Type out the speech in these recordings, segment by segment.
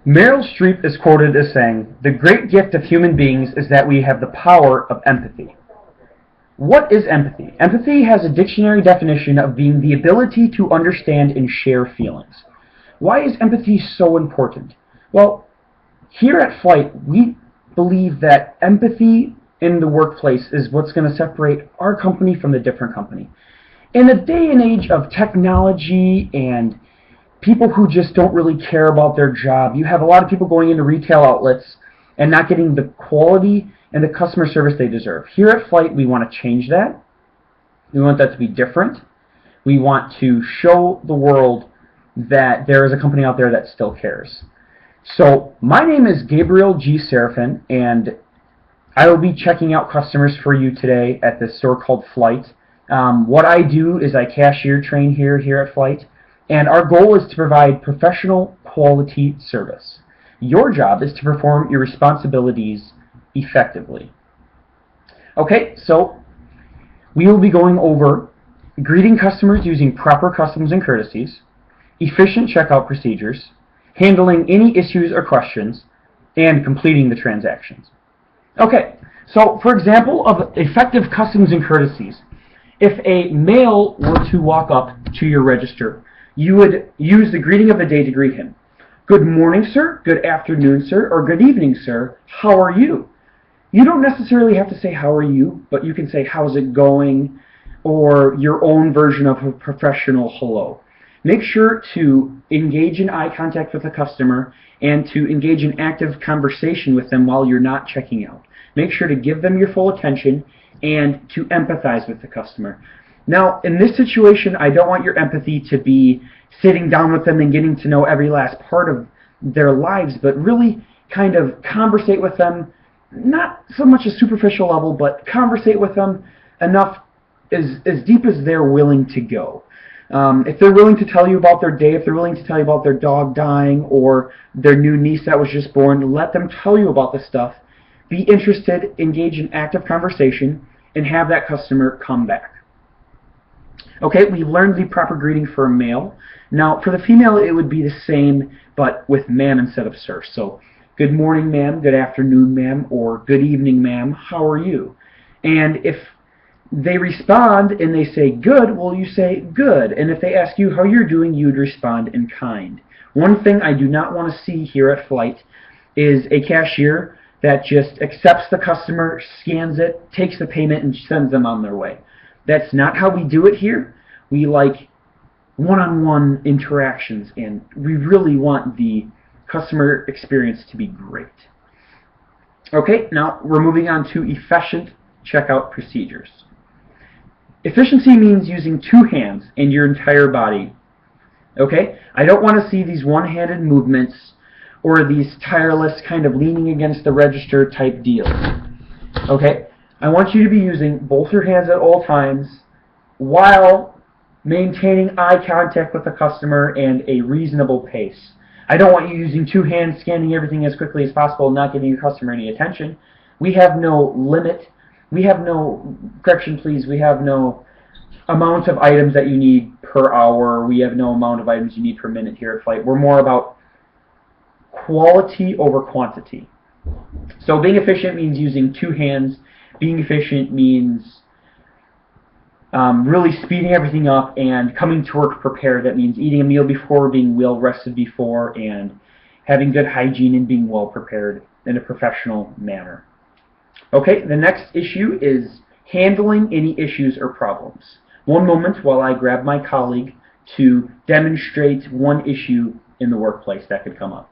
Meryl Streep is quoted as saying, "The great gift of human beings is that we have the power of empathy." What is empathy? Empathy has a dictionary definition of being the ability to understand and share feelings. Why is empathy so important? Well, here at Flight, we believe that empathy in the workplace is what's going to separate our company from the different company. In a day and age of technology and people who just don't really care about their job, you have a lot of people going into retail outlets and not getting the quality and the customer service they deserve. Here at Flight, we want to change that. We want that to be different. We want to show the world that there is a company out there that still cares. So my name is Gabriel G. Serafin, and I will be checking out customers for you today at this store called Flight. What I do is I cashier train here at Flight, and our goal is to provide professional quality service. Your job is to perform your responsibilities effectively. Okay, so we will be going over greeting customers using proper customs and courtesies, efficient checkout procedures, handling any issues or questions, and completing the transactions. Okay, so for example of effective customs and courtesies, if a male were to walk up to your register, you would use the greeting of the day to greet him. Good morning, sir. Good afternoon, sir. Or good evening, sir. How are you? You don't necessarily have to say how are you, but you can say how's it going, or your own version of a professional hello. Make sure to engage in eye contact with the customer and to engage in active conversation with them while you're not checking out. Make sure to give them your full attention and to empathize with the customer. Now, in this situation, I don't want your empathy to be sitting down with them and getting to know every last part of their lives, but really kind of conversate with them, not so much a superficial level, but conversate with them enough as deep as they're willing to go. If they're willing to tell you about their day, if they're willing to tell you about their dog dying or their new niece that was just born, let them tell you about this stuff. Be interested, engage in active conversation, and have that customer come back. Okay, we've learned the proper greeting for a male. Now, for the female, it would be the same, but with ma'am instead of sir. So, good morning, ma'am, good afternoon, ma'am, or good evening, ma'am, how are you? And if they respond and they say good, well, you say good. And if they ask you how you're doing, you'd respond in kind. One thing I do not want to see here at Flight is a cashier that just accepts the customer, scans it, takes the payment, and sends them on their way. That's not how we do it here. We like one-on-one interactions, and we really want the customer experience to be great. Okay, now we're moving on to efficient checkout procedures. Efficiency means using two hands and your entire body. Okay? I don't want to see these one-handed movements or these tireless kind of leaning against the register type deals. Okay? I want you to be using both your hands at all times while maintaining eye contact with the customer and a reasonable pace. I don't want you using two hands scanning everything as quickly as possible and not giving your customer any attention. We have no limit. We have no, correction please, we have no amount of items that you need per hour. We have no amount of items you need per minute here at Flight. We're more about quality over quantity. So being efficient means using two hands. Being efficient means really speeding everything up and coming to work prepared. That means eating a meal before, being well rested before, and having good hygiene and being well prepared in a professional manner. Okay, the next issue is handling any issues or problems. One moment while I grab my colleague to demonstrate one issue in the workplace that could come up.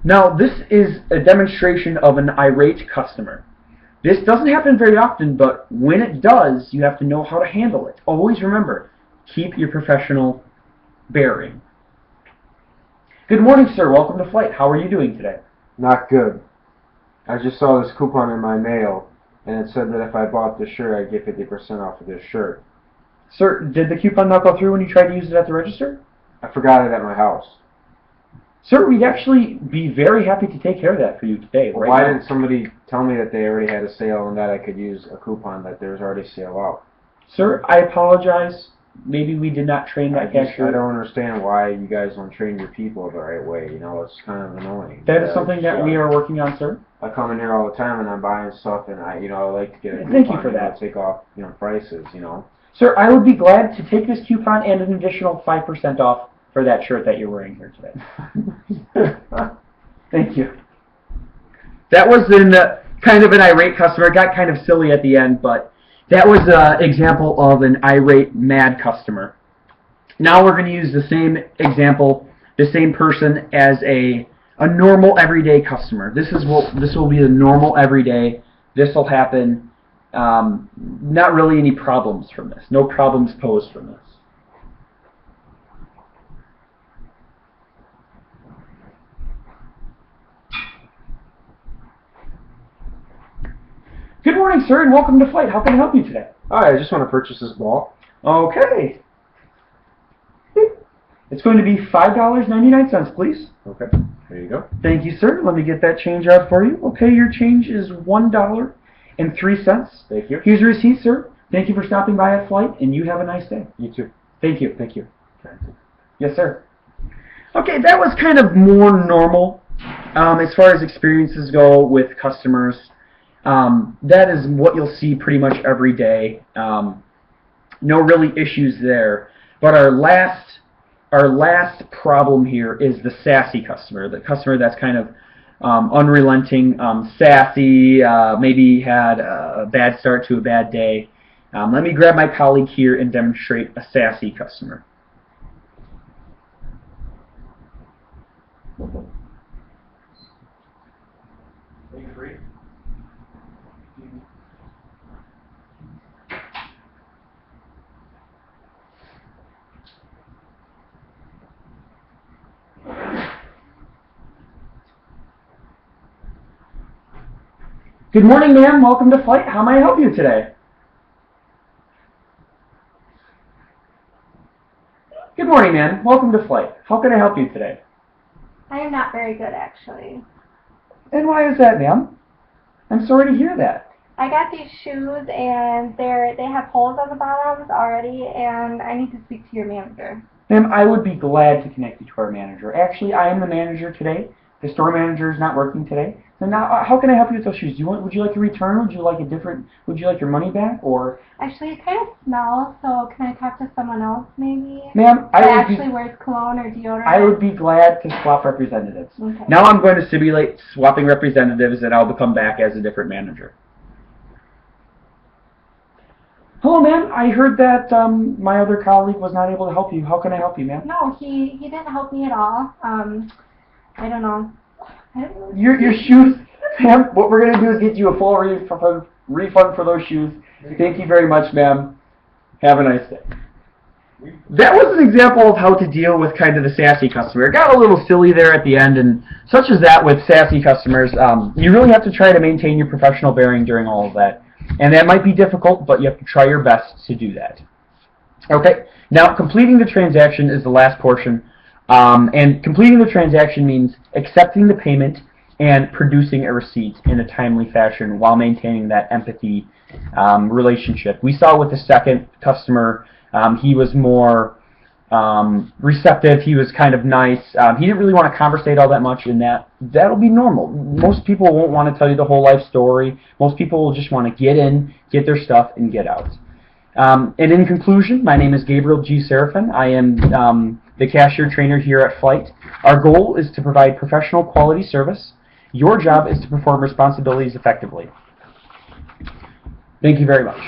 Now, this is a demonstration of an irate customer. This doesn't happen very often, but when it does, you have to know how to handle it. Always remember, keep your professional bearing. Good morning, sir. Welcome to Flight. How are you doing today? Not good. I just saw this coupon in my mail, and it said that if I bought this shirt, I'd get 50% off of this shirt. Sir, did the coupon not go through when you tried to use it at the register? I forgot it at my house. Sir, we'd actually be very happy to take care of that for you today. Well, why didn't somebody tell me that they already had a sale and that I could use a coupon that there was already a sale out? Sir, I apologize. Maybe we did not train that cashier. I don't understand why you guys don't train your people the right way. You know, it's kind of annoying. That is something that we are working on, sir. I come in here all the time and I'm buying stuff, and I like to get a coupon. Thank you for that. Take off, prices, Sir, I would be glad to take this coupon and an additional 5% off for that shirt that you're wearing here today. Thank you. That was kind of an irate customer. It got kind of silly at the end, but that was an example of an irate, mad customer. Now we're going to use the same example, the same person as a normal everyday customer. This will be a normal everyday. This will happen. Not really any problems from this. No problems posed from this. Good morning, sir, and welcome to Flight. How can I help you today? Hi, I just want to purchase this ball. Okay. It's going to be $5.99, please. Okay, there you go. Thank you, sir. Let me get that change out for you. Okay, your change is $1.03. Thank you. Here's your receipt, sir. Thank you for stopping by at Flight, and you have a nice day. You too. Thank you. Thank you. Yes, sir. Okay, that was kind of more normal as far as experiences go with customers. That is what you'll see pretty much every day. No really issues there. But our last problem here is the sassy customer, the customer that's kind of unrelenting, sassy, maybe had a bad start to a bad day. Let me grab my colleague here and demonstrate a sassy customer. Are you free? Good morning, ma'am. Welcome to Flight. How may I help you today? Good morning, ma'am. Welcome to Flight. How can I help you today? I am not very good, actually. And why is that, ma'am? I'm sorry to hear that. I got these shoes, and they have holes on the bottoms already, and I need to speak to your manager. Ma'am, I would be glad to connect you to our manager. Actually, I am the manager today. The store manager is not working today. So now, how can I help you with those shoes? Would you like a return? Would you like your money back? Or actually, it kind of smells. So can I talk to someone else, maybe? Ma'am, wears cologne or deodorant. I would be glad to swap representatives. Okay. Now I'm going to simulate swapping representatives, and I'll come back as a different manager. Hello, ma'am. I heard that my other colleague was not able to help you. How can I help you, ma'am? No, he didn't help me at all. I don't know. Your shoes, ma'am. What we're going to do is get you a full refund for those shoes. Thank you very much, ma'am. Have a nice day. That was an example of how to deal with kind of the sassy customer. It got a little silly there at the end, and such as that with sassy customers, you really have to try to maintain your professional bearing during all of that. And that might be difficult, but you have to try your best to do that. Okay, now completing the transaction is the last portion. And completing the transaction means accepting the payment and producing a receipt in a timely fashion while maintaining that empathy relationship. We saw with the second customer, he was more receptive. He was kind of nice. He didn't really want to conversate all that much, and that'll be normal. Most people won't want to tell you the whole life story. Most people will just want to get in, get their stuff, and get out. And in conclusion, my name is Gabriel G. Serafin. I am the cashier trainer here at Flight. Our goal is to provide professional quality service. Your job is to perform responsibilities effectively. Thank you very much.